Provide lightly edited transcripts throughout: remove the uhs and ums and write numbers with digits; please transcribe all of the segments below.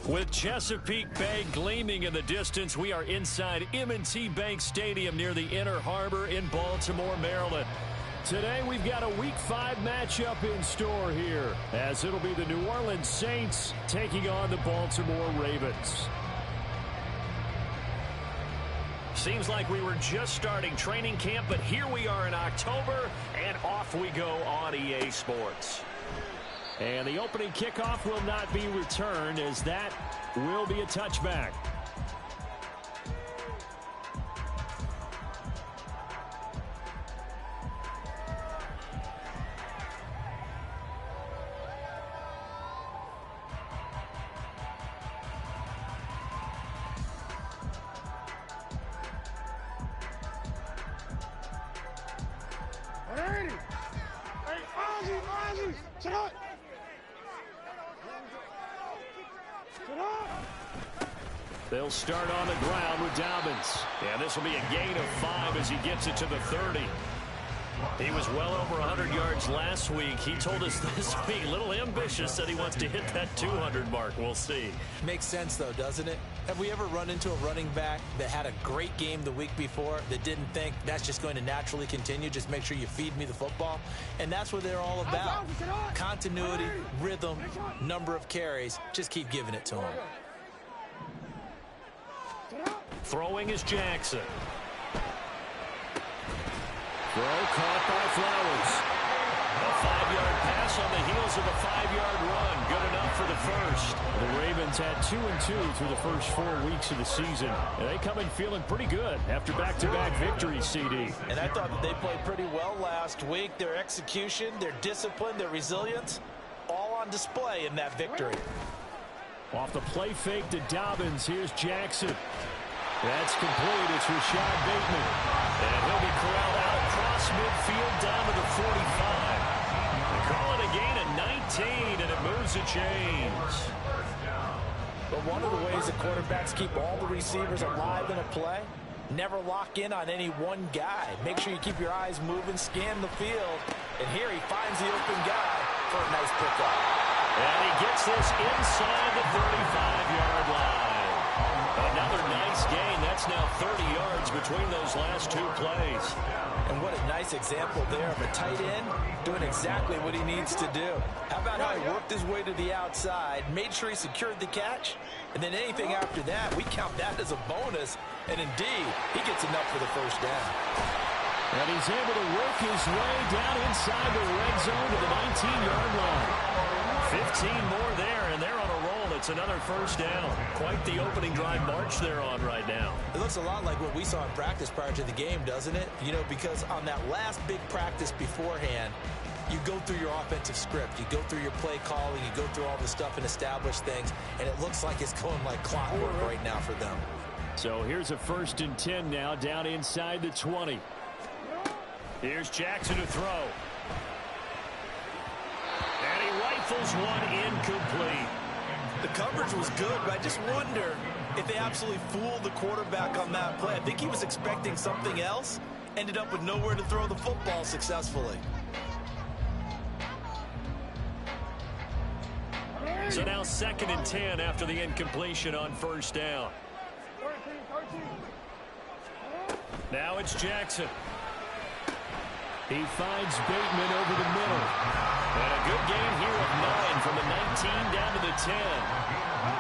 With Chesapeake Bay gleaming in the distance, we are inside M&T Bank Stadium near the Inner Harbor in Baltimore, Maryland. Today we've got a Week 5 matchup in store here, as it'll be the New Orleans Saints taking on the Baltimore Ravens. Seems like we were just starting training camp, but here we are in October, and off we go on EA Sports. And the opening kickoff will not be returned, as that will be a touchback. They'll start on the ground with Dobbins. And this will be a gain of 5 as he gets it to the 30. He was well over 100 yards last week. He told us this week, a little ambitious, that he wants to hit that 200 mark. We'll see. Makes sense, though, doesn't it? Have we ever run into a running back that had a great game the week before that didn't think that's just going to naturally continue? Just make sure you feed me the football. And that's what they're all about. Continuity, rhythm, number of carries. Just keep giving it to him. Throwing is Jackson. Throw caught by Flowers. A 5-yard pass on the heels of a 5-yard run. Good enough for the first. The Ravens had 2-2 through the first 4 weeks of the season. And they come in feeling pretty good after back-to-back victories, CD. And I thought that they played pretty well last week. Their execution, their discipline, their resilience, all on display in that victory. Off the play fake to Dobbins. Here's Jackson. That's complete. It's Rashad Bateman. And he'll be corralled out across midfield down to the 45. They call it a gain of 19, and it moves the chains. But one of the ways that quarterbacks keep all the receivers alive in a play, never lock in on any one guy. Make sure you keep your eyes moving, scan the field. And here he finds the open guy for a nice pickup. And he gets this inside the 35-yard line. Another nice gain. That's now 30 yards between those last 2 plays. And what a nice example there of a tight end doing exactly what he needs to do. How about how he worked his way to the outside, made sure he secured the catch, and then anything after that, we count that as a bonus. And indeed, he gets enough for the first down. And he's able to work his way down inside the red zone to the 19-yard line. 15 more there, and they're on a roll. It's another first down. Quite the opening drive march they're on right now. It looks a lot like what we saw in practice prior to the game, doesn't it? You know, because on that last big practice beforehand, you go through your offensive script. You go through your play calling. You go through all the stuff and establish things, and it looks like it's going like clockwork right now for them. So here's a 1st and 10 now, down inside the 20. Here's Jackson to throw. And he rifles one incomplete. The coverage was good, but I just wonder if they absolutely fooled the quarterback on that play. I think he was expecting something else, ended up with nowhere to throw the football successfully. So now 2nd and 10 after the incompletion on first down. Now it's Jackson. He finds Bateman over the middle. And a good gain here of 9 from the 19 down to the 10.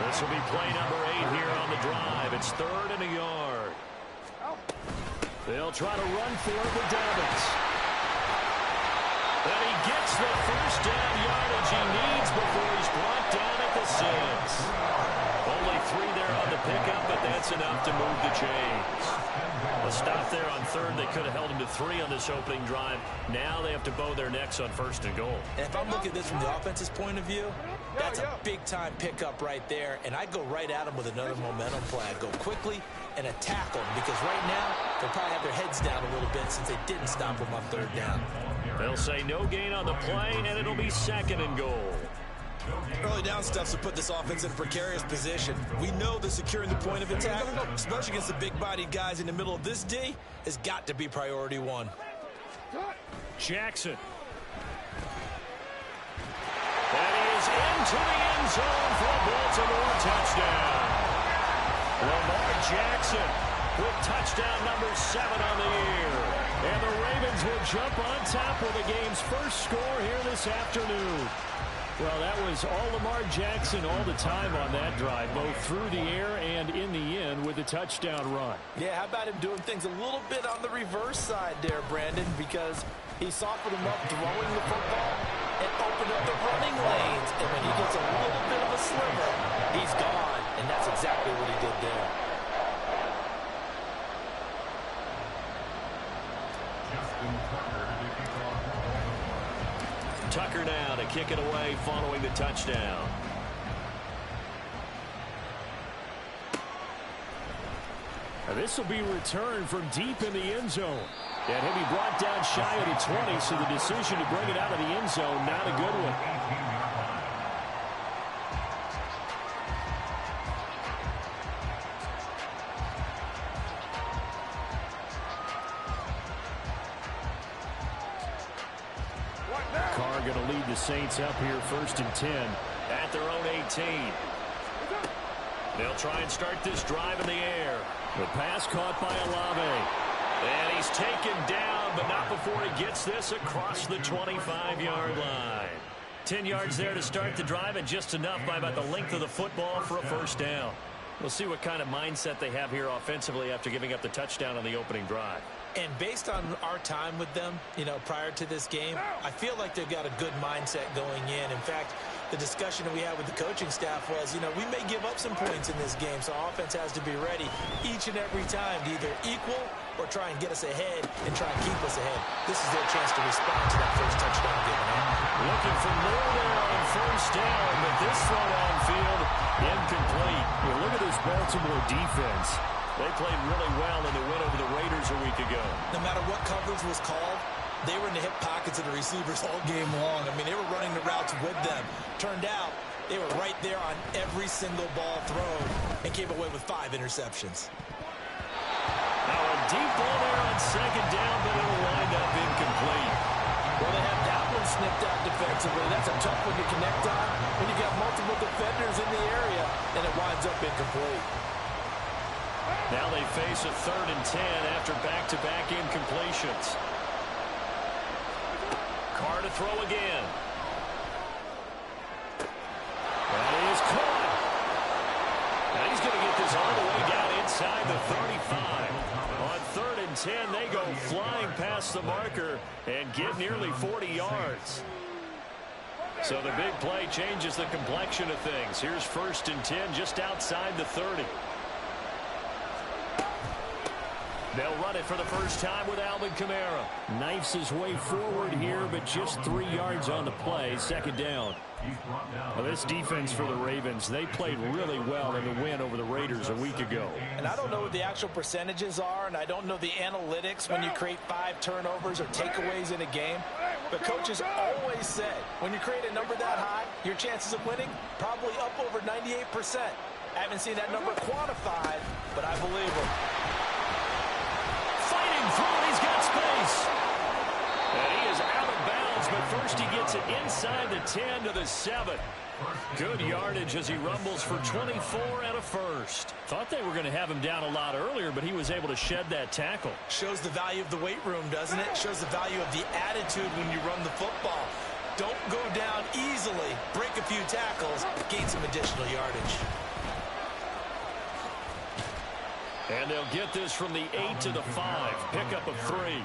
This will be play number 8 here on the drive. It's 3rd and a yard. They'll try to run for it with Dobbins. And he gets the first down yardage he needs before he's brought down at the 6. Only 3 there on the pickup, but that's enough to move the chains. A stop there on 3rd. They could have held him to 3 on this opening drive. Now they have to bow their necks on 1st and goal. And if I'm looking at this from the offense's point of view, that's a big-time pickup right there. And I'd go right at him with another momentum play. I'd go quickly and attack them, because right now they'll probably have their heads down a little bit since they didn't stop him on 3rd down. They'll say no gain on the play, and it'll be 2nd and goal. Early down stuff to put this offense in a precarious position. We know that securing the point of attack, especially against the big-bodied guys in the middle of this D, has got to be priority 1. Jackson. And he is into the end zone for a Baltimore touchdown. Lamar Jackson with touchdown number 7 on the year. And the Ravens will jump on top with the game's first score here this afternoon. Well, that was all Lamar Jackson all the time on that drive, both through the air and in the end with a touchdown run. Yeah, how about him doing things a little bit on the reverse side there, Brandon, because he softened him up throwing the football and opened up the running lanes. And when he gets a little bit of a sliver, he's gone. And that's exactly what he did there. Tucker now to kick it away following the touchdown. This will be returned from deep in the end zone. And he'll be brought down shy of the 20, so the decision to bring it out of the end zone, not a good one. Carr going to lead the Saints up here 1st and 10 at their own 18. They'll try and start this drive in the air. The pass caught by Olave. And he's taken down, but not before he gets this across the 25-yard line. 10 yards there to start the drive, and just enough by about the length of the football for a first down. We'll see what kind of mindset they have here offensively after giving up the touchdown on the opening drive. And based on our time with them, prior to this game, I feel like they've got a good mindset going in. In fact, the discussion that we had with the coaching staff was, we may give up some points in this game, so offense has to be ready each and every time to either equal or try and get us ahead and try and keep us ahead. This is their chance to respond to that first touchdown given up. Looking for more there on first down, but this throw downfield incomplete. Look at this Baltimore defense. They played really well in the win over the Raiders a week ago. No matter what coverage was called, they were in the hip pockets of the receivers all game long. I mean, they were running the routes with them. Turned out, they were right there on every single ball thrown and came away with 5 interceptions. Now a deep ball there on second down, but it'll wind up incomplete. Well, they have that one snipped out defensively. That's a tough one to connect on when you got multiple defenders in the area, and it winds up incomplete. Now they face a 3rd and 10 after back-to-back incompletions. Carr to throw again. That is caught. And he's going to get this all the way down inside the 35. On 3rd and 10, they go flying past the marker and get nearly 40 yards. So the big play changes the complexion of things. Here's 1st and 10 just outside the 30. They'll run it for the first time with Alvin Kamara. Knifes his way forward here, but just 3 yards on the play. 2nd down. Well, this defense for the Ravens, they played really well in the win over the Raiders a week ago. And I don't know what the actual percentages are, and I don't know the analytics when you create 5 turnovers or takeaways in a game. But coaches always said, when you create a number that high, your chances of winning probably up over 98%. I haven't seen that number quantified, but I believe them. Fighting through, he's got space. And he is out of bounds, but first he gets it inside the 10 to the 7. Good yardage as he rumbles for 24 and a first. Thought they were going to have him down a lot earlier, but he was able to shed that tackle. Shows the value of the weight room, doesn't it? Shows the value of the attitude when you run the football. Don't go down easily. Break a few tackles. Gain some additional yardage. And they'll get this from the 8 to the 5. Pickup of 3.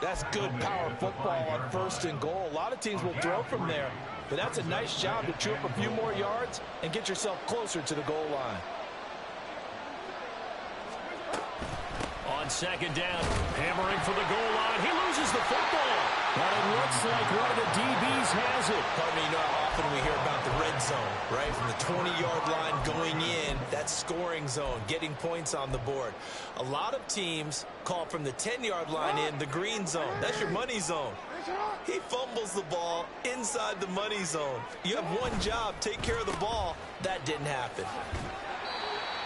That's good power football on 1st and goal. A lot of teams will throw from there, but that's a nice job to chew up a few more yards and get yourself closer to the goal line. On 2nd down, hammering for the goal line. He loses the football. But it looks like one of the DBs has it. Pardon me, you know how often we hear about the red zone, right? From the 20-yard line going in, that scoring zone, getting points on the board. A lot of teams call from the 10-yard line in the green zone. That's your money zone. He fumbles the ball inside the money zone. You have one job, take care of the ball. That didn't happen.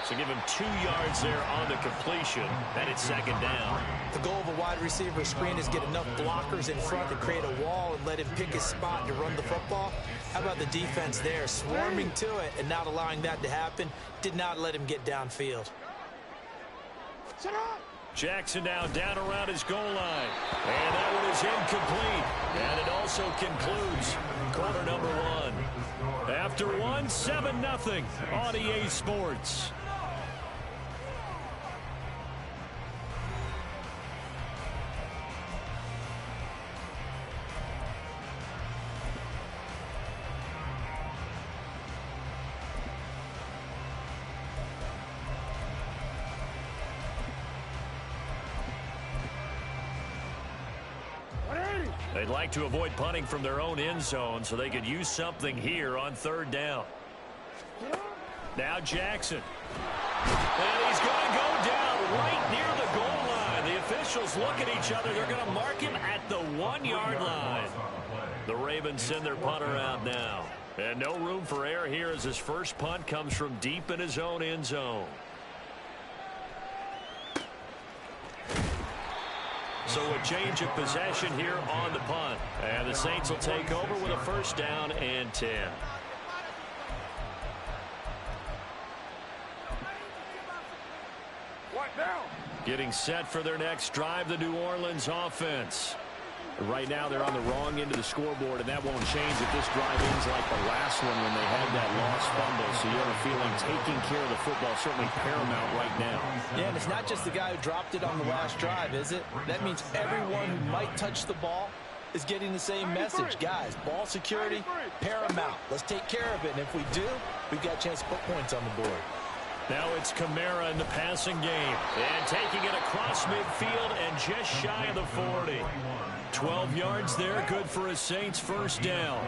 So give him 2 yards there on the completion, and it's 2nd down. The goal of a wide receiver screen is get enough blockers in front to create a wall and let him pick his spot to run the football. How about the defense there, swarming to it and not allowing that to happen? Did not let him get downfield. Jackson now down around his goal line. And that one is incomplete. And it also concludes quarter number one. After one, 7-0 on EA Sports. They'd like to avoid punting from their own end zone so they could use something here on third down. Now Jackson. And he's going to go down right near the goal line. The officials look at each other. They're going to mark him at the 1-yard line. The Ravens send their punter out now. And no room for error here as his first punt comes from deep in his own end zone. So a change of possession here on the punt. And the Saints will take over with a first down and 10. Getting set for their next drive, the New Orleans offense. Right now they're on the wrong end of the scoreboard, and that won't change if this drive ends like the last one when they had that lost fumble. So you have a feeling taking care of the football is certainly paramount right now. Yeah, and it's not just the guy who dropped it on the last drive, is it? That means everyone who might touch the ball is getting the same message. Guys, ball security, paramount. Let's take care of it, and if we do, we've got a chance to put points on the board. Now it's Kamara in the passing game. And taking it across midfield and just shy of the 40. 12 yards there, good for a Saints first down.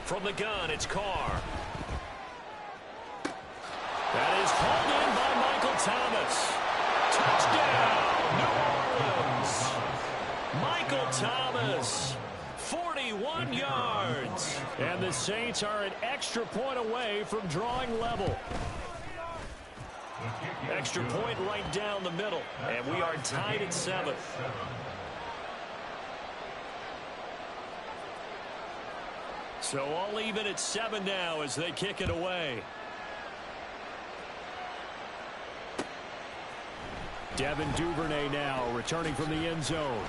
From the gun, it's Carr. That is called in by Michael Thomas. Touchdown, New Orleans. Michael Thomas, 41 yards. And the Saints are an extra point away from drawing level. Extra point right down the middle. And we are tied at 7. So all even at 7 now as they kick it away. Devin Duvernay now returning from the end zone.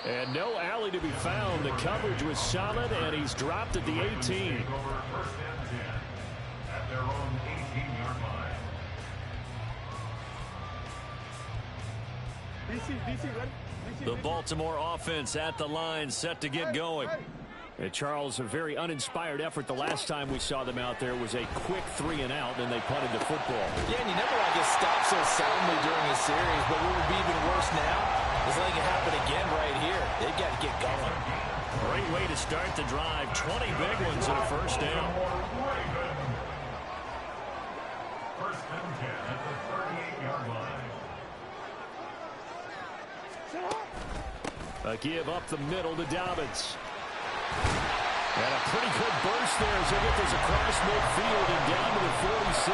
And no alley to be found. The coverage was solid, and he's dropped at the 18. The Baltimore offense at the line, set to get going. And Charles, a very uninspired effort the last time we saw them out there was a quick 3 and out, and they punted the football. Yeah, and you never want to get stopped so soundly during a series, but what would be even worse now is letting it happen again right here. They've got to get going. Great way to start the drive. 20 big ones and a first down. First and 10 at the 38-yard line. A give up the middle to Dobbins. And a pretty good burst there as they get this across midfield and down to the 46.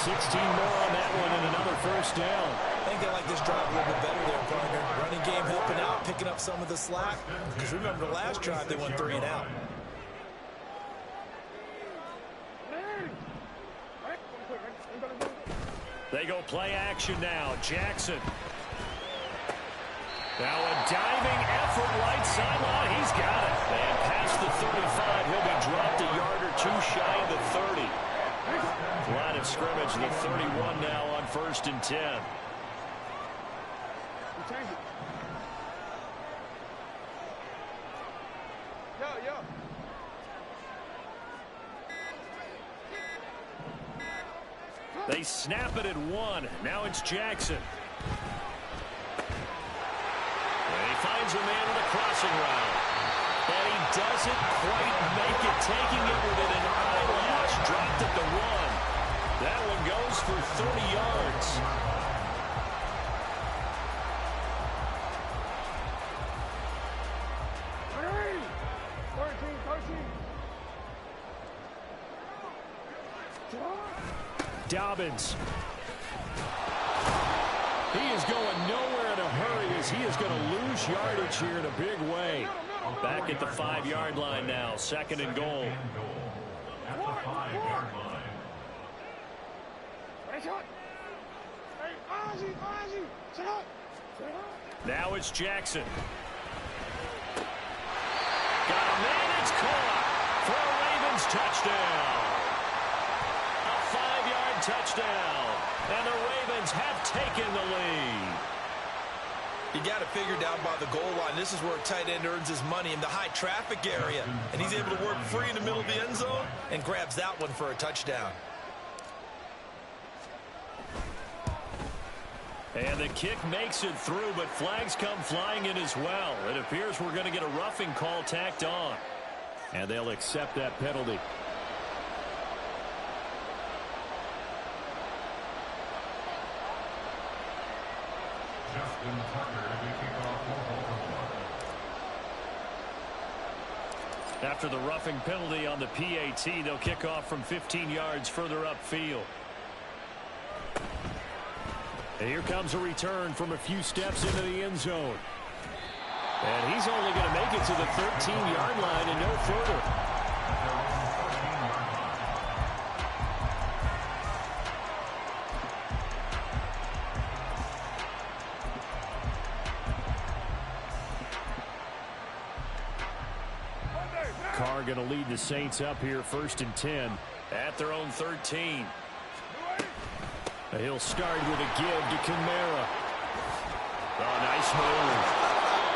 16 more on that one and another first down. I think they like this drive a little bit better there, partner. Running game helping out, picking up some of the slack. Because remember the last drive, they went 3 and out. They go play action now. Jackson. Now a diving effort right sideline. He's got it. And past the 35, he'll be dropped a yard or two shy of the 30. Line of scrimmage, the 31 now on first and 10. They snap it at 1. Now it's Jackson. And he finds a man on a crossing route. And he doesn't quite make it. Taking it within an eyelash. Dropped at the 1. That one goes for 30 yards. Dobbins. He is going nowhere in a hurry as as he is going to lose yardage here in a big way. Back at the 5-yard line now, 2nd and goal. At the 5-yard line. Now it's Jackson. Got a man, it's caught for a Ravens touchdown. A 5-yard touchdown, and the Ravens have taken the lead. You got to figure down by the goal line. This is where a tight end earns his money, in the high traffic area. And he's able to work free in the middle of the end zone and grabs that one for a touchdown. And the kick makes it through, but flags come flying in as well. It appears we're going to get a roughing call tacked on. And they'll accept that penalty. Justin Tucker to kick off for Baltimore. After the roughing penalty on the PAT, they'll kick off from 15 yards further upfield. And here comes a return from a few steps into the end zone. And he's only going to make it to the 13-yard line and no further. Carr going to lead the Saints up here, 1st and 10 at their own 13. He'll start with a give to Kamara. Oh, nice move.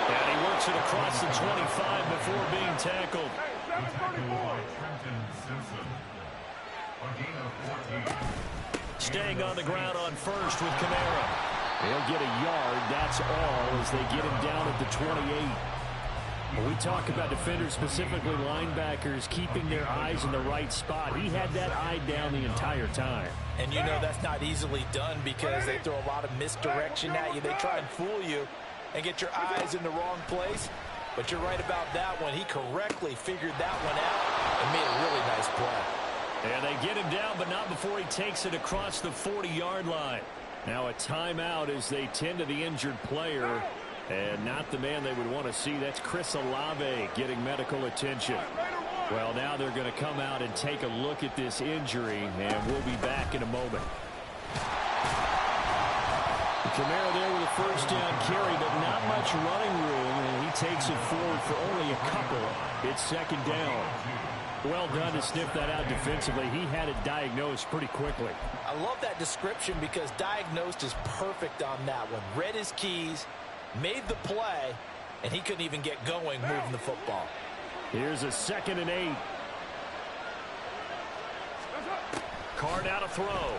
And he works it across the 25 before being tackled. Staying on the ground on 1st with Kamara. He'll get a yard, that's all, as they get him down at the 28. When we talk about defenders, specifically linebackers, keeping their eyes in the right spot, he had that eye down the entire time. And you know that's not easily done because they throw a lot of misdirection at you. They try and fool you and get your eyes in the wrong place. But you're right about that one. He correctly figured that one out and made a really nice play. And they get him down, but not before he takes it across the 40-yard line. Now a timeout as they tend to the injured player. And not the man they would want to see. That's Chris Olave getting medical attention. Well, now they're going to come out and take a look at this injury, and we'll be back in a moment. Kamara there with a 1st down carry, but not much running room, and he takes it forward for only a couple. It's 2nd down. Well done to sniff that out defensively. He had it diagnosed pretty quickly. I love that description because diagnosed is perfect on that one. Read his keys, made the play, and he couldn't even get going moving the football. Here's a 2nd and 8. Carr out to throw.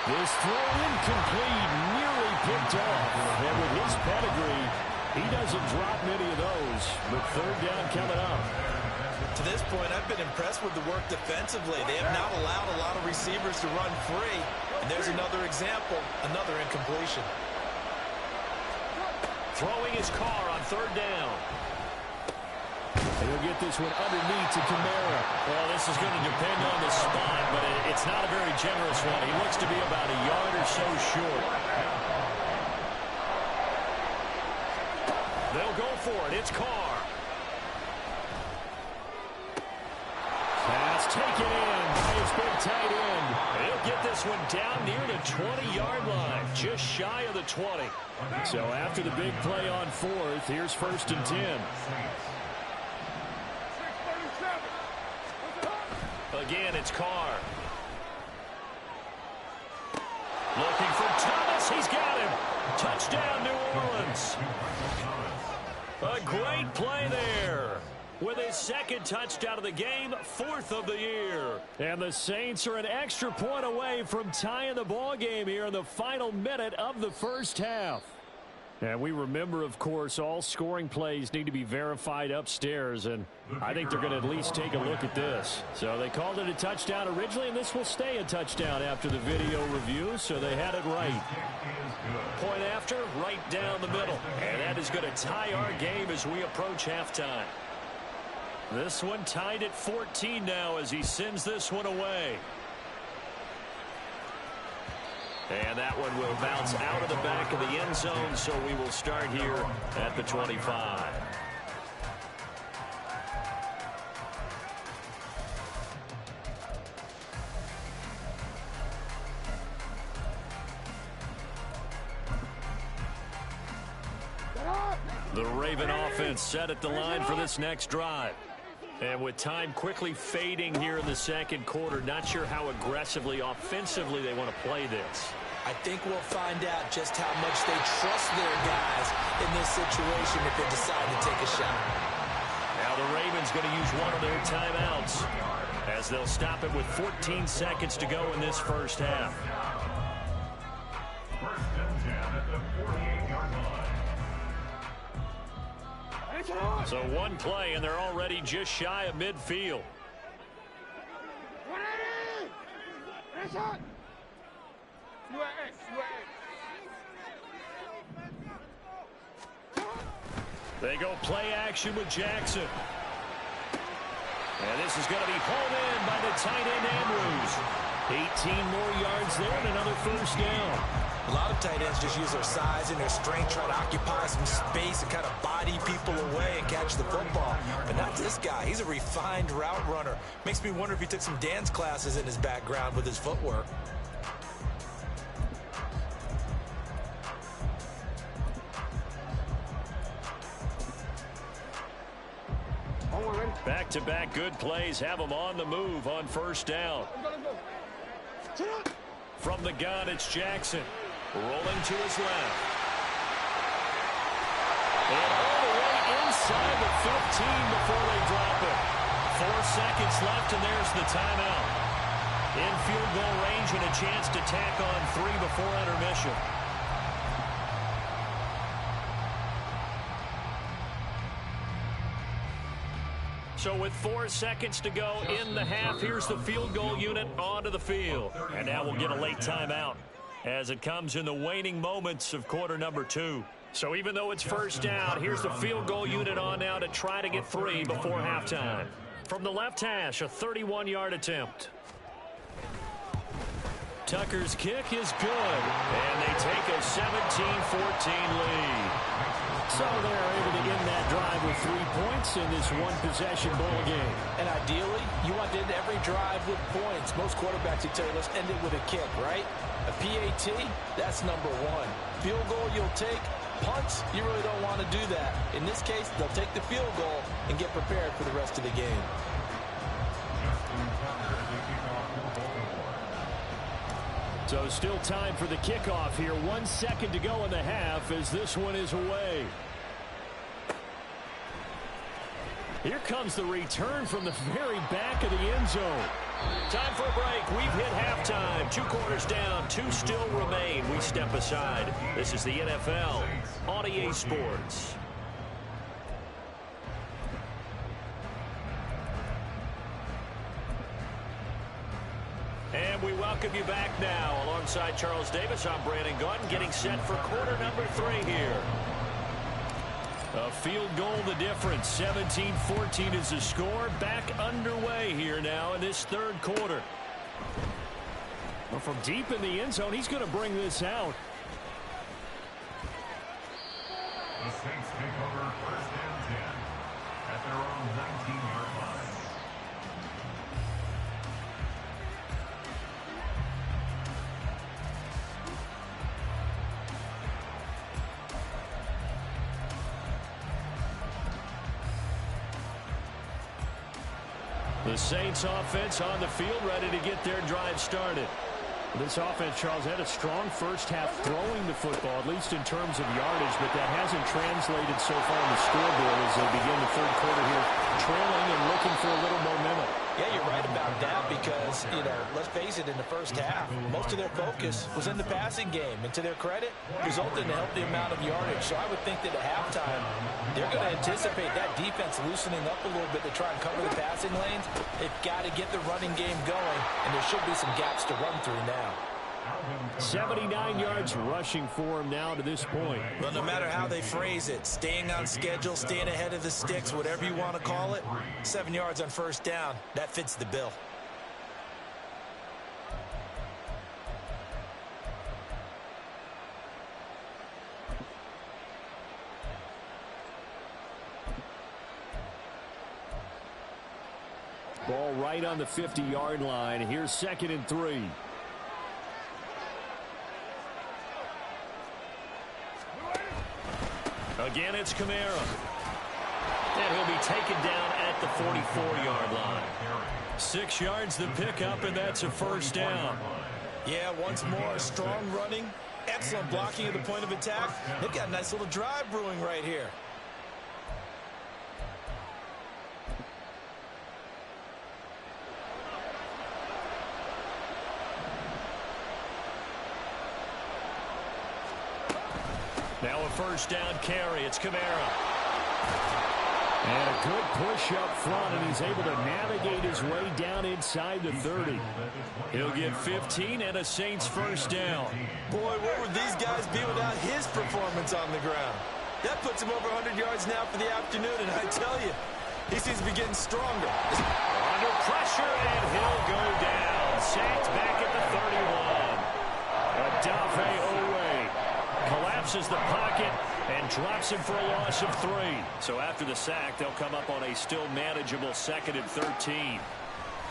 This throw incomplete, nearly picked off. And with his pedigree, he doesn't drop many of those. But 3rd down coming up. To this point, I've been impressed with the work defensively. They have not allowed a lot of receivers to run free. And there's another example, another incompletion. Throwing his Carr on 3rd down. And he'll get this one underneath to Kamara. Well, this is going to depend on the spot, but it's not a very generous one. He looks to be about a yard or so short. They'll go for it. It's Carr. Pass taken in by his big tight end. He'll get this one down near the 20-yard line, just shy of the 20. So after the big play on 4th, here's 1st and 10. Again, it's Carr. Looking for Thomas. He's got him. Touchdown, New Orleans. A great play there. With his 2nd touchdown of the game, 4th of the year. And the Saints are an extra point away from tying the ball game here in the final minute of the 1st half. And we remember, of course, all scoring plays need to be verified upstairs, and I think they're going to at least take a look at this. So they called it a touchdown originally, and this will stay a touchdown after the video review, so they had it right. Point after, right down the middle. And that is going to tie our game as we approach halftime. This one tied at 14 now as he sends this one away. And that one will bounce out of the back of the end zone, so we will start here at the 25. The Raven offense set at the line for this next drive. And with time quickly fading here in the second quarter, not sure how aggressively, offensively they want to play this. I think we'll find out just how much they trust their guys in this situation if they decide to take a shot. Now the Ravens going to use one of their timeouts as they'll stop it with 14 seconds to go in this first half. First and 10 at the 48-yard line. So one play, and they're already just shy of midfield. They go play action with Jackson. And this is going to be hauled in by the tight end Andrews. 18 more yards there and another first down. A lot of tight ends just use their size and their strength, try to occupy some space and kind of body people away and catch the football. But not this guy. He's a refined route runner. Makes me wonder if he took some dance classes in his background with his footwork. Back-to-back good plays have them on the move on first down. From the gun, it's Jackson. Rolling to his left. And all the way inside the 15 before they drop it. 4 seconds left, and there's the timeout. In field goal range and a chance to tack on 3 before intermission. So with 4 seconds to go in the half, here's the field goal unit onto the field. And now we'll get a late timeout as it comes in the waning moments of quarter number 2. So even though it's first down, here's the field goal unit on now to try to get 3 before halftime. From the left hash, a 31-yard attempt. Tucker's kick is good, and they take a 17-14 lead. So they're able to end that drive with 3 points in this one-possession ball game. And ideally, you want to end every drive with points. Most quarterbacks would tell you, let's end it with a kick, right? A PAT, that's number 1. Field goal you'll take. Punts, you really don't want to do that. In this case, they'll take the field goal and get prepared for the rest of the game. So still time for the kickoff here. 1 second to go in the half as this one is away. Here comes the return from the very back of the end zone. Time for a break. We've hit halftime. 2 quarters down. 2 still remain. We step aside. This is the NFL on EA Sports. And we welcome you back now. Alongside Charles Davis, I'm Brandon Gunn, getting set for quarter number 3 here. A field goal the difference. 17-14 is the score. Back underway here now in this third quarter. Well, from deep in the end zone, he's going to bring this out. The Saints take over first and 10 at their own 19-yard line. The Saints offense on the field, ready to get their drive started. This offense, Charles, had a strong first half throwing the football, at least in terms of yardage, but that hasn't translated so far on the scoreboard as they begin the third quarter here, trailing and looking for a little momentum. Yeah, you're right about that because, let's face it, in the first half, most of their focus was in the passing game. And to their credit, resulted in a healthy amount of yardage. So I would think that at halftime, they're going to anticipate that defense loosening up a little bit to try and cover the passing lanes. They've got to get the running game going, and there should be some gaps to run through now. 79 yards rushing for him now to this point. Well, no matter how they phrase it, staying on schedule, staying ahead of the sticks, whatever you want to call it, 7 yards on first down, that fits the bill. Ball right on the 50-yard line. Here's 2nd and 3. Again, it's Kamara. And he'll be taken down at the 44-yard line. 6 yards the pickup, and that's a first down. Yeah, once more, strong running, excellent blocking at the point of attack. They've got a nice little drive brewing right here. Now a first down carry. It's Kamara. And a good push up front, and he's able to navigate his way down inside the 30. He'll get 15 and a Saints first down. Boy, where would these guys be without his performance on the ground? That puts him over 100 yards now for the afternoon, and I tell you, he seems to be getting stronger. Under pressure, and he'll go down. Sacked back at the 31. Adafe Owe collapses the pocket and drops him for a loss of 3. So after the sack, they'll come up on a still manageable 2nd and 13.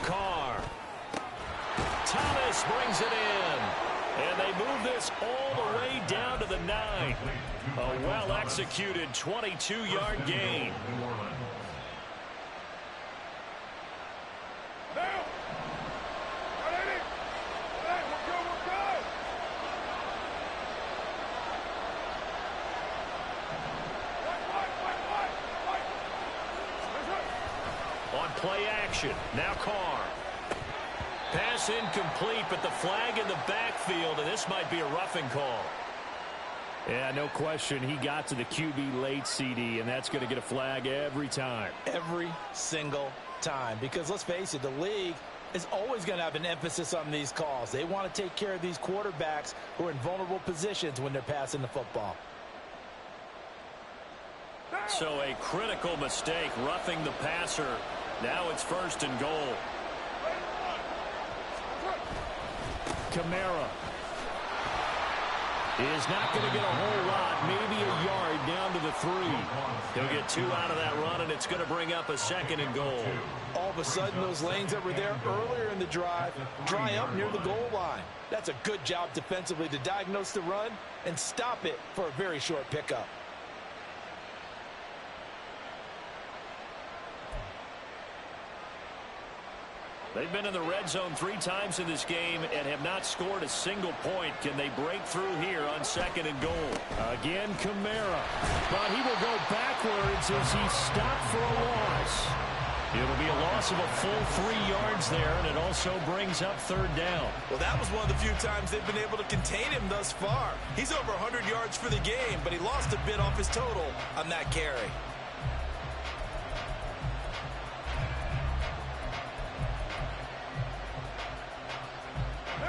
Carr. Thomas brings it in. And they move this all the way down to the 9. A well-executed 22-yard gain. Play action. Now Carr. Pass incomplete, but the flag in the backfield, and this might be a roughing call. Yeah, no question. He got to the QB late, CD, and that's going to get a flag every time. Every single time. Because let's face it, the league is always going to have an emphasis on these calls. They want to take care of these quarterbacks who are in vulnerable positions when they're passing the football. So a critical mistake, roughing the passer. Now it's 1st and goal. Kamara is not going to get a whole lot, maybe a yard down to the 3. He'll get 2 out of that run, and it's going to bring up a 2nd and goal. All of a sudden, those lanes that were there earlier in the drive dry up near the goal line. That's a good job defensively to diagnose the run and stop it for a very short pickup. They've been in the red zone 3 times in this game and have not scored a single point. Can they break through here on 2nd and goal? Again, Kamara. But he will go backwards as he stopped for a loss. It'll be a loss of a full 3 yards there, and it also brings up 3rd down. Well, that was one of the few times they've been able to contain him thus far. He's over 100 yards for the game, but he lost a bit off his total on that carry.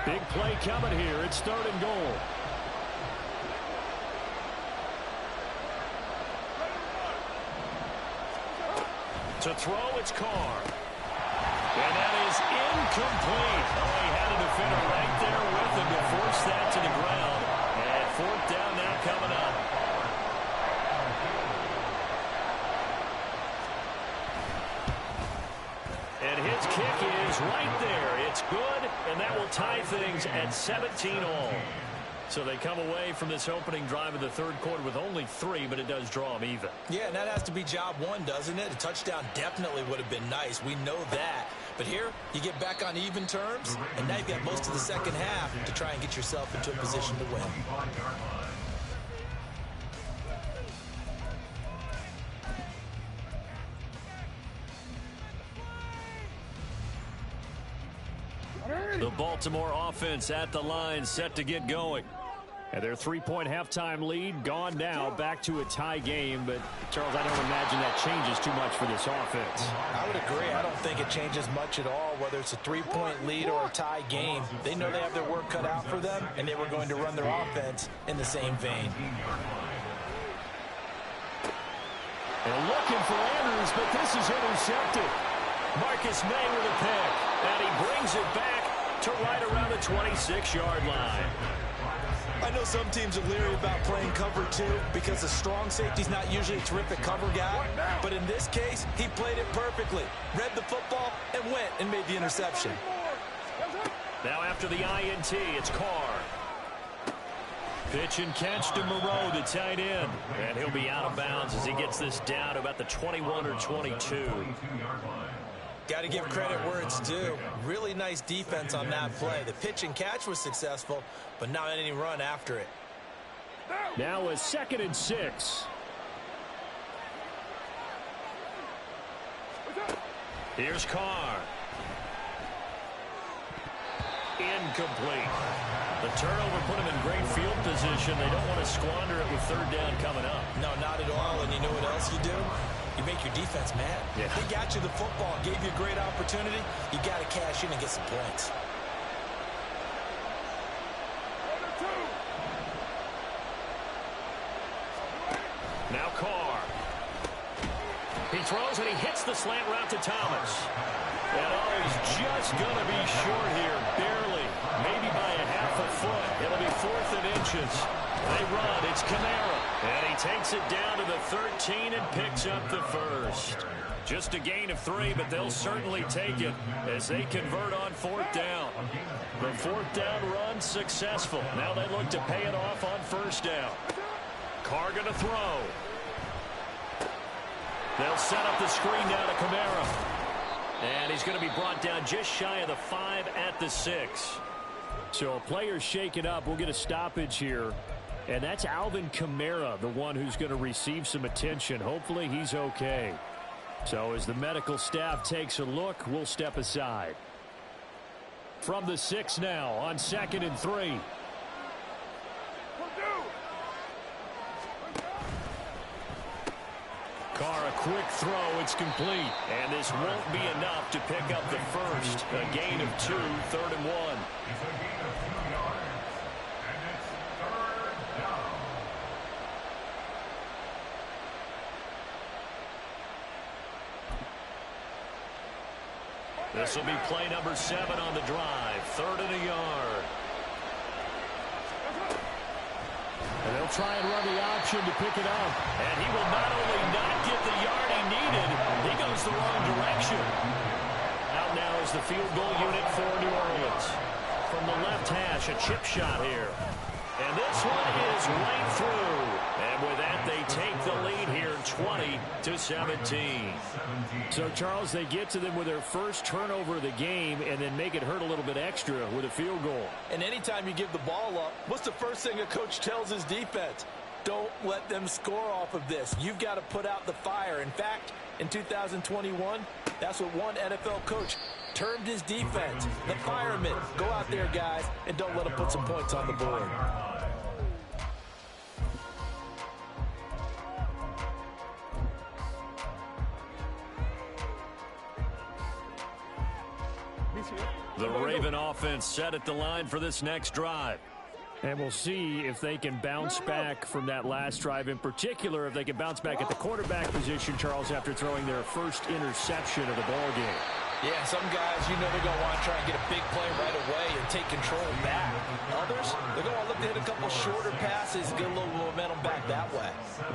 Big play coming here. It's 3rd and goal. To throw, it's Carr. And that is incomplete. Oh, he had a defender right there with him to force that to the ground. And 4th down now coming up. And his kick is right there. It's good, and that will tie things at 17-all. So they come away from this opening drive of the 3rd quarter with only 3, but it does draw them even. Yeah, and that has to be job 1, doesn't it? A touchdown definitely would have been nice. We know that. But here, you get back on even terms, and now you've got most of the second half to try and get yourself into a position to win. The Baltimore offense at the line, set to get going. And their 3-point halftime lead gone now, back to a tie game. But, Charles, I don't imagine that changes too much for this offense. I would agree. I don't think it changes much at all, whether it's a 3-point lead or a tie game. They know they have their work cut out for them, and they were going to run their offense in the same vein. And looking for Andrews, but this is intercepted. Marcus May with a pick, and he brings it back to right around the 26-yard line. I know some teams are leery about playing cover 2 because the strong safety's not usually a terrific cover guy. But in this case, he played it perfectly. Read the football and went and made the interception. Now after the INT, it's Carr. Pitch and catch to Moreau, the tight end. And he'll be out of bounds as he gets this down to about the 21 or 22. Got to give credit where it's due. Really nice defense on that play. The pitch and catch was successful, but not any run after it. Now a 2nd and 6. Here's Carr. Incomplete. The turnover put him in great field position. They don't want to squander it with 3rd down coming up. No, not at all. And you know what else you do? You make your defense mad. Yeah. They got you the football, gave you a great opportunity. You got to cash in and get some points. Now Carr. He throws and he hits the slant route to Thomas. And he's just going to be short here, barely, maybe by a half a foot. It'll be 4th and inches. They run. It's Kamara. And he takes it down to the 13 and picks up the first. Just a gain of 3, but they'll certainly take it as they convert on 4th down. The 4th down run successful. Now they look to pay it off on 1st down. Carr going to throw. They'll set up the screen now to Kamara. And he's going to be brought down just shy of the 5 at the 6. So a player shaken up. We'll get a stoppage here. And that's Alvin Kamara, the one who's going to receive some attention. Hopefully he's okay. So as the medical staff takes a look, we'll step aside. From the 6 now on 2nd and 3. Carr, a quick throw. It's complete. And this won't be enough to pick up the first. A gain of 2, 3rd and 1. It's a gain of 2 yards, and it's 3rd down. This will be play number 7 on the drive. 3rd and a yard. And they'll try and run the option to pick it up. And he will not only not get the yard he needed, he goes the wrong direction. Out now is the field goal unit for New Orleans. From the left hash, a chip shot here. And this one is right through. And with that, they take the lead here, 20-17. So, Charles, they get to them with their first turnover of the game and then make it hurt a little bit extra with a field goal. And anytime you give the ball up, what's the first thing a coach tells his defense? Don't let them score off of this. You've got to put out the fire. In fact, in 2021, that's what one NFL coach termed his defense. The firemen. Go out there, guys, and don't let them put some points on the board. The Raven offense set at the line for this next drive. And we'll see if they can bounce back from that last drive. In particular, if they can bounce back at the quarterback position, Charles, after throwing their first interception of the ball game. Yeah, some guys, you know they're going to want to try and get a big play right away and take control back. Others, they're going to look to hit a couple shorter passes and get a little momentum back that way.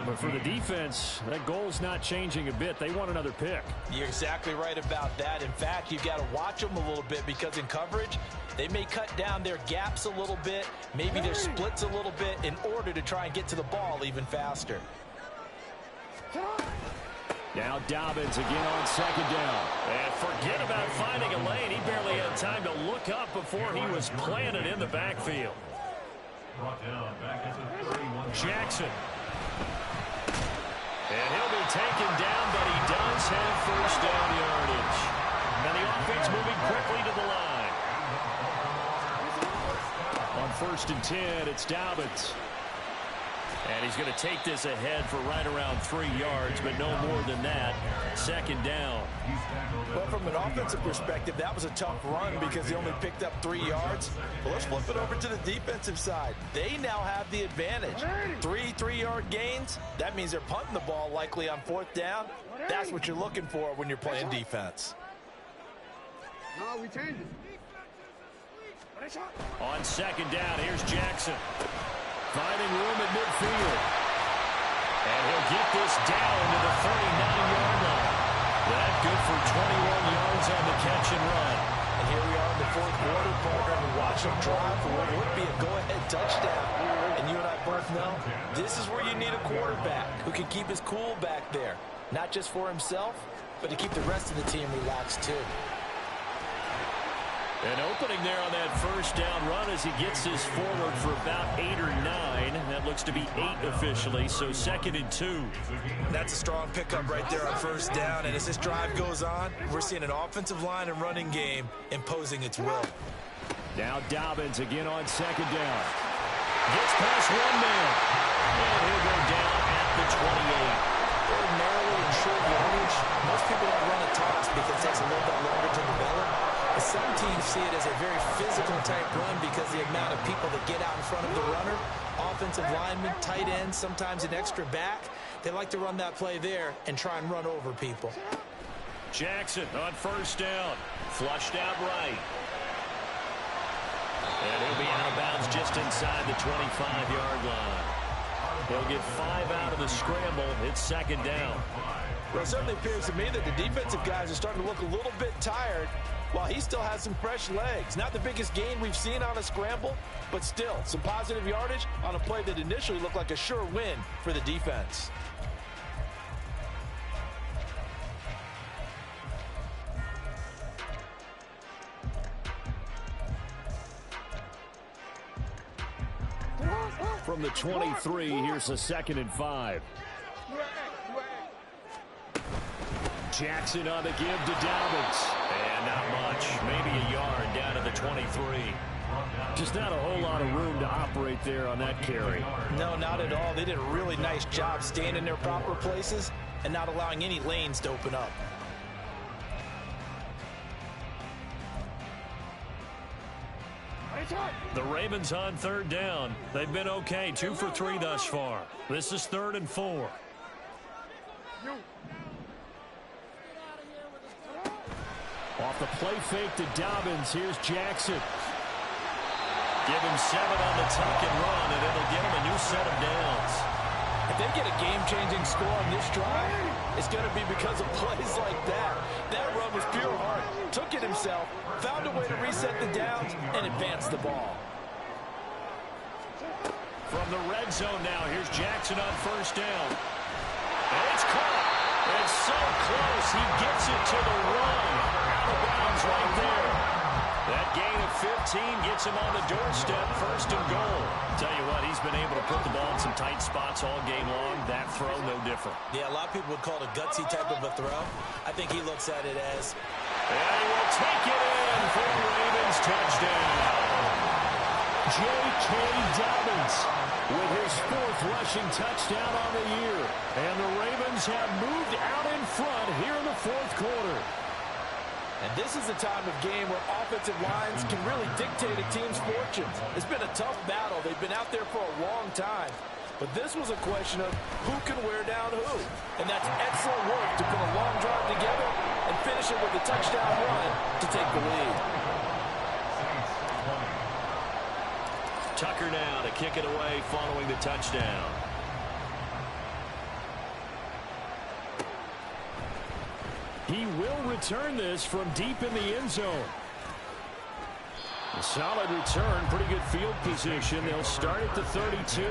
But for the defense, that goal's not changing a bit. They want another pick. You're exactly right about that. In fact, you've got to watch them a little bit because in coverage, they may cut down their gaps a little bit, maybe their splits a little bit in order to try and get to the ball even faster. Now Dobbins again on 2nd down. And forget about finding a lane. He barely had time to look up before he was planted in the backfield. Brought down back at the 31. Jackson. And he'll be taken down, but he does have first down yardage. And the offense moving quickly to the line. On 1st and 10, it's Dobbins. And he's going to take this ahead for right around 3 yards, but no more than that. 2nd down. Well, from an offensive perspective, that was a tough run because he only picked up 3 yards. But let's flip it over to the defensive side. They now have the advantage. 3 3-yard gains. That means they're punting the ball likely on 4th down. That's what you're looking for when you're playing defense. No, we changed it. On second down, here's Jackson. Finding room at midfield. And he'll get this down to the 39-yard line. That good for 21 yards on the catch and run. And here we are in the fourth quarter, partner, and watch him drive for what would be a go-ahead touchdown. And you and I both know this is where you need a quarterback who can keep his cool back there. Not just for himself, but to keep the rest of the team relaxed too. An opening there on that first down run as he gets this forward for about 8 or 9. That looks to be 8 officially, so 2nd and 2. That's a strong pickup right there on first down. And as this drive goes on, we're seeing an offensive line and running game imposing its will. Now Dobbins again on second down. Gets past one man. And he'll go down at the 28. Ordinarily in short yardage, most people don't run a toss because it takes a little bit longer to develop. But some teams see it as a very physical type run because the amount of people that get out in front of the runner, offensive linemen, tight ends, sometimes an extra back, they like to run that play there and try and run over people. Jackson on first down. Flushed out right. And he'll be out of bounds just inside the 25-yard line. He'll get 5 out of the scramble. It's second down. Well, it certainly appears to me that the defensive guys are starting to look a little bit tired while he still has some fresh legs. Not the biggest gain we've seen on a scramble, but still some positive yardage on a play that initially looked like a sure win for the defense. From the 23, here's a 2nd and 5. Jackson on the give to Dobbins. And not much, maybe a yard down to the 23. Just not a whole lot of room to operate there on that carry. No, not at all. They did a really nice job staying in their proper places and not allowing any lanes to open up. The Ravens on third down. They've been okay, 2 for 3 thus far. This is 3rd and 4. Off the play fake to Dobbins, here's Jackson. Give him 7 on the tuck and run, and it'll give him a new set of downs. If they get a game-changing score on this drive, it's going to be because of plays like that. That run was pure heart. Took it himself, found a way to reset the downs, and advance the ball. From the red zone now, here's Jackson on first down. And it's caught. It's so close. He gets it to the run. Out of bounds right there. That gain of 15 gets him on the doorstep, 1st and goal. Tell you what, he's been able to put the ball in some tight spots all game long. That throw, no different. Yeah, a lot of people would call it a gutsy type of a throw. I think he looks at it as... And he will take it in for the Ravens touchdown. J.K. Dobbins with his 4th rushing touchdown on the year. And the Ravens have moved out in front here in the 4th quarter. And this is the time of game where offensive lines can really dictate a team's fortunes. It's been a tough battle. They've been out there for a long time. But this was a question of who can wear down who. And that's excellent work to put a long drive together and finish it with a touchdown run to take the lead. Tucker now to kick it away following the touchdown. He will return this from deep in the end zone. A solid return, pretty good field position. They'll start at the 32.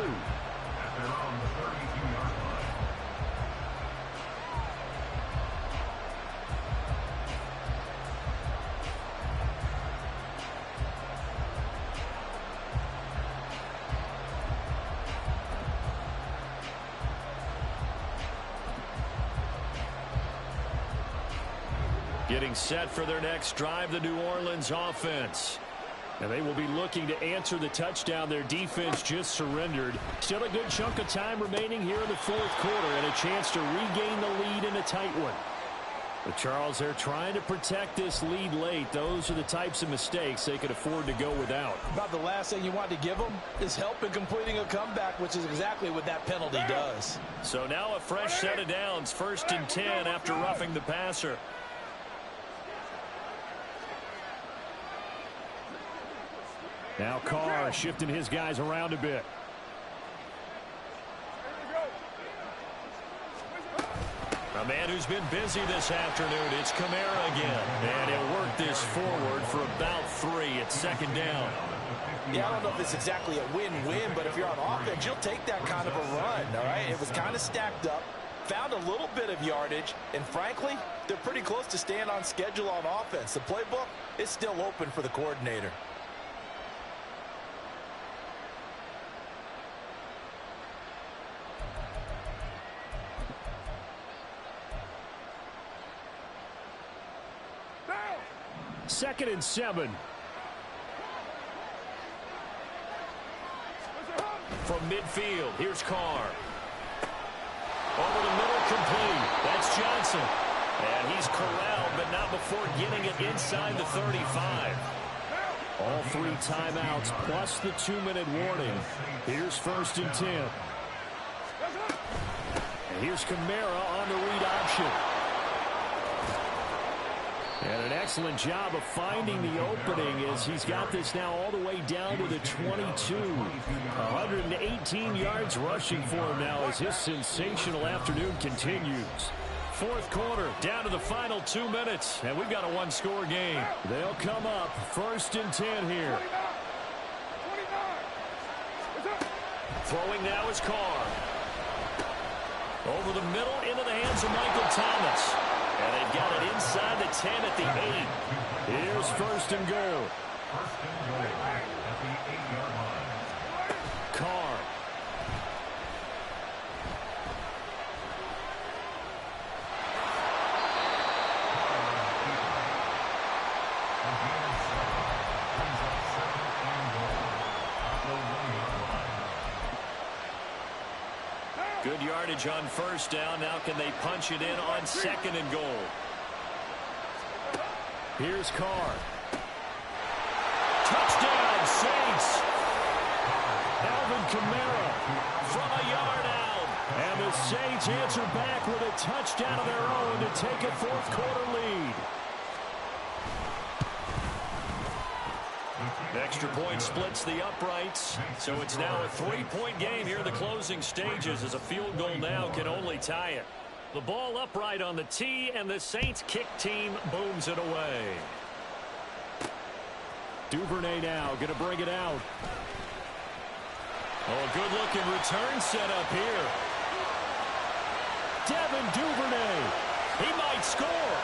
Getting set for their next drive, the New Orleans offense. And they will be looking to answer the touchdown their defense just surrendered. Still a good chunk of time remaining here in the 4th quarter and a chance to regain the lead in a tight one. But Charles, they're trying to protect this lead late. Those are the types of mistakes they could afford to go without. About the last thing you want to give them is help in completing a comeback, which is exactly what that penalty does. So now a fresh set of downs, 1st and 10 after roughing the passer. Now Carr shifting his guys around a bit. A man who's been busy this afternoon, it's Kamara again. And he'll work this forward for about 3. It's second down. Yeah, I don't know if it's exactly a win-win, but if you're on offense, you'll take that kind of a run, all right? It was kind of stacked up, found a little bit of yardage, and frankly, they're pretty close to staying on schedule on offense. The playbook is still open for the coordinator. Second and 7. From midfield, here's Carr. Over the middle, complete. That's Johnson. And he's corralled, but not before getting it inside the 35. All 3 timeouts plus the 2-minute warning. Here's first and 10. And here's Kamara on the read option. And an excellent job of finding the opening as he's got this now all the way down to the 22. 118 yards rushing for him now as his sensational afternoon continues. Fourth quarter, down to the final 2 minutes, and we've got a 1-score game. They'll come up first and 10 here. Throwing now is Carr. Over the middle into the hands of Michael Thomas. And they've got it inside the 10 at the 8. Here's first and goal. First and goal at the 8-yard line. Carr. Good yardage on first down. Now can they punch it in on second and goal? Here's Carr. Touchdown, Saints. Alvin Kamara from a yard out. And the Saints answer back with a touchdown of their own to take a fourth-quarter lead. Extra point splits the uprights, so it's now a 3-point game here in the closing stages as a field goal now can only tie it. The ball upright on the tee, and the Saints kick team booms it away. Duvernay now going to bring it out. Oh, a good-looking return set up here. Devin Duvernay. He might score.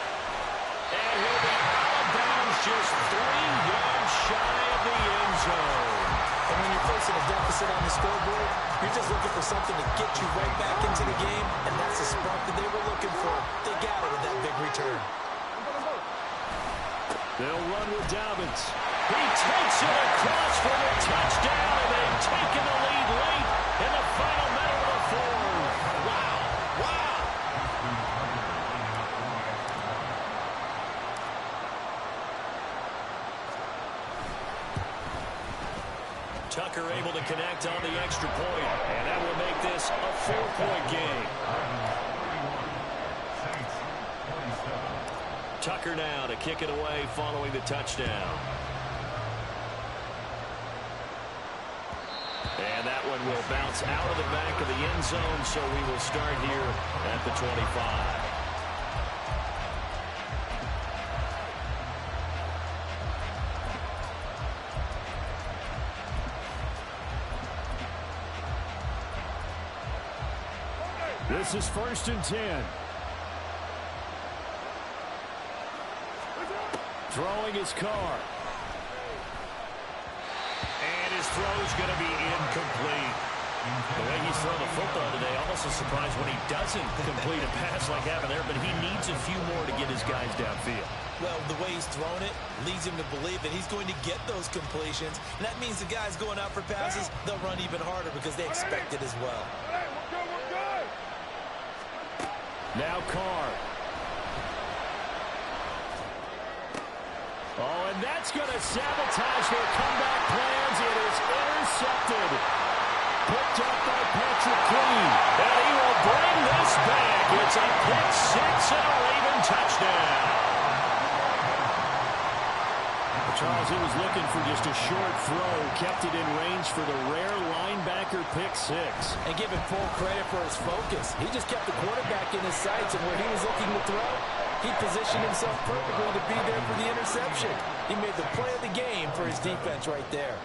And he'll be out of bounds just 3 yards shy of the end zone. And when you're facing a deficit on the scoreboard, you're just looking for something to get you right back into the game, and that's the spark that they were looking for. They got it with that big return. They'll run with Dobbins. He takes it across for the touchdown, and they've taken the lead late in the final minute of the fourth. Wow. Wow. Tucker able to connect on the extra point, and that will make this a 4-point game. Tucker now to kick it away following the touchdown. And that one will bounce out of the back of the end zone, so we will start here at the 25. This is first and 10. Throwing his Carr. And his throw's going to be incomplete. The way he's thrown the football today, almost a surprise when he doesn't complete a pass like happened there, but he needs a few more to get his guys downfield. Well, the way he's thrown it leads him to believe that he's going to get those completions. And that means the guys going out for passes, they'll run even harder because they expect it as well. Now Carr. Oh, and that's going to sabotage their comeback plans. It is intercepted. Picked up by Patrick Queen. And he will bring this back. It's a pick 6 and a Raven touchdown. Charles, he was looking for just a short throw, kept it in range for the rare linebacker pick six. And give him full credit for his focus. He just kept the quarterback in his sights, and where he was looking to throw, he positioned himself perfectly to be there for the interception. He made the play of the game for his defense right there.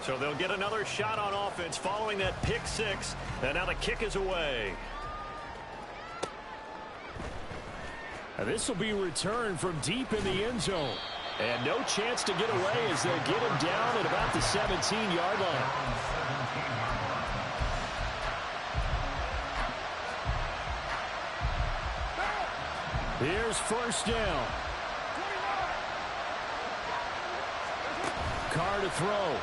So they'll get another shot on offense following that pick six, and now the kick is away. And this will be returned from deep in the end zone. And no chance to get away as they'll get him down at about the 17-yard line. Here's first down. Carr to throw.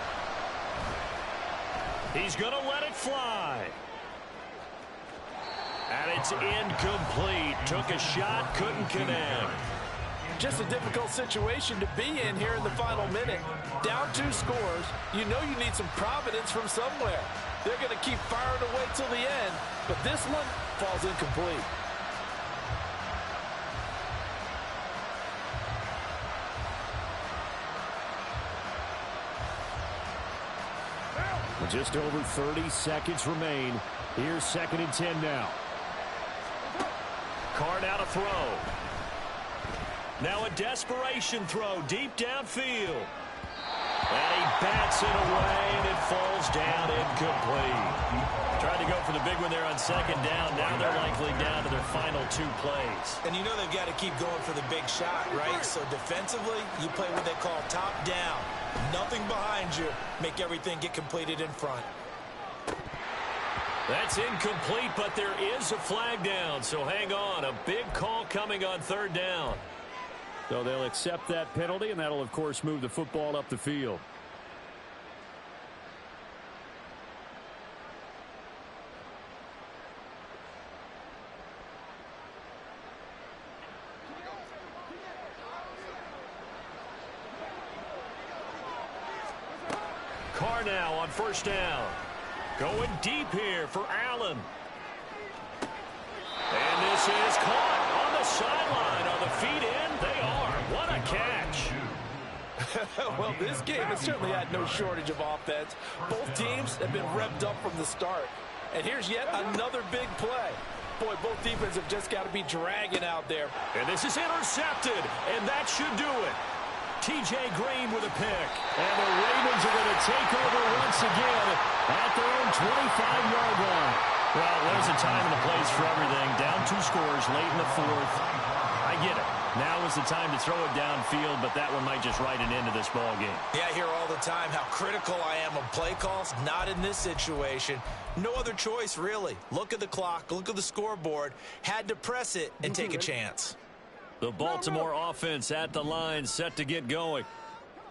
He's going to let it fly. And it's incomplete. Took a shot, couldn't connect. Just a difficult situation to be in here in the final minute. Down 2 scores, you know you need some providence from somewhere. They're going to keep firing away till the end, but this one falls incomplete. Just over 30 seconds remain. Here's 2nd and 10 now. Carr now to throw. Now a desperation throw deep downfield. And he bats it away, and it falls down incomplete. Tried to go for the big one there on 2nd down. Now they're likely down to their final 2 plays. And you know they've got to keep going for the big shot, right? So defensively, you play what they call top down. Nothing behind you. Make everything get completed in front. That's incomplete, but there is a flag down, so hang on. A big call coming on 3rd down. So they'll accept that penalty, and that'll, of course, move the football up the field. Carr now on 1st down. Going deep here for Allen. And this is caught on the sideline. On the feet in, they are. What a catch. Well, this game has certainly had no shortage of offense. Both teams have been revved up from the start. And here's yet another big play. Boy, both defenses have just got to be dragging out there. And this is intercepted, and that should do it. T.J. Green with a pick. And the Ravens are going to take over once again at their own 25-yard line. Well, there's a time and a place for everything. Down 2 scores late in the 4th. I get it. Now is the time to throw it downfield, but that one might just write an end to this ball game. Yeah, I hear all the time how critical I am of play calls. Not in this situation. No other choice, really. Look at the clock. Look at the scoreboard. Had to press it and take a chance. The Baltimore offense at the line, set to get going.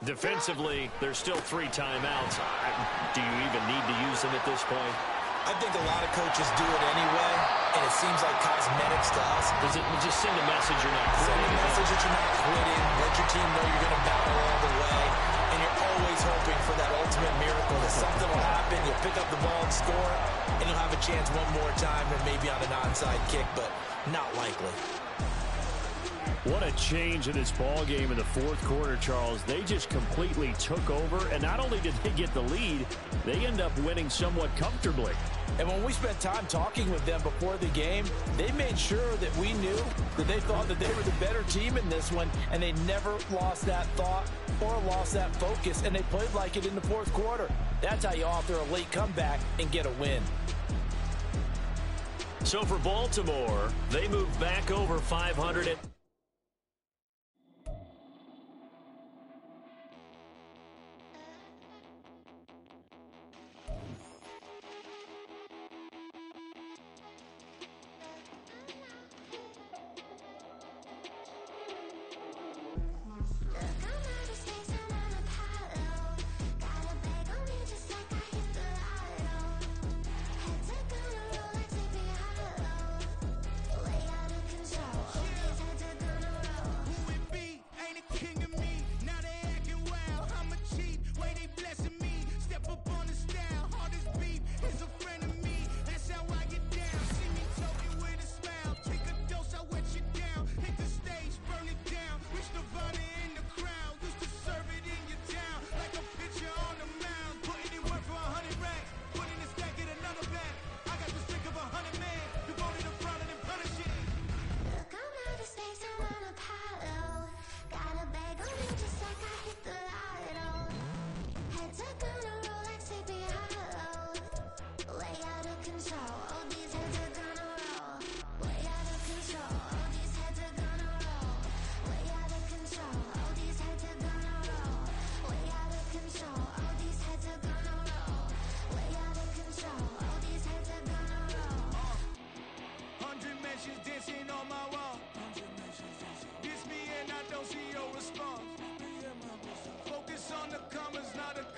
Defensively, there's still 3 timeouts. Do you even need to use them at this point? I think a lot of coaches do it anyway, and it seems like cosmetics to us. Does it just send a message you're not quitting? Send a message that you're not quitting. Let your team know you're going to battle all the way, and you're always hoping for that ultimate miracle that something will happen. You'll pick up the ball and score, and you'll have a chance one more time, or maybe on an onside kick, but not likely. What a change in this ball game in the 4th quarter, Charles. They just completely took over, and not only did they get the lead, they end up winning somewhat comfortably. And when we spent time talking with them before the game, they made sure that we knew that they thought that they were the better team in this one, and they never lost that thought or lost that focus, and they played like it in the 4th quarter. That's how you author a late comeback and get a win. So for Baltimore, they move back over 500. Overcomers, not a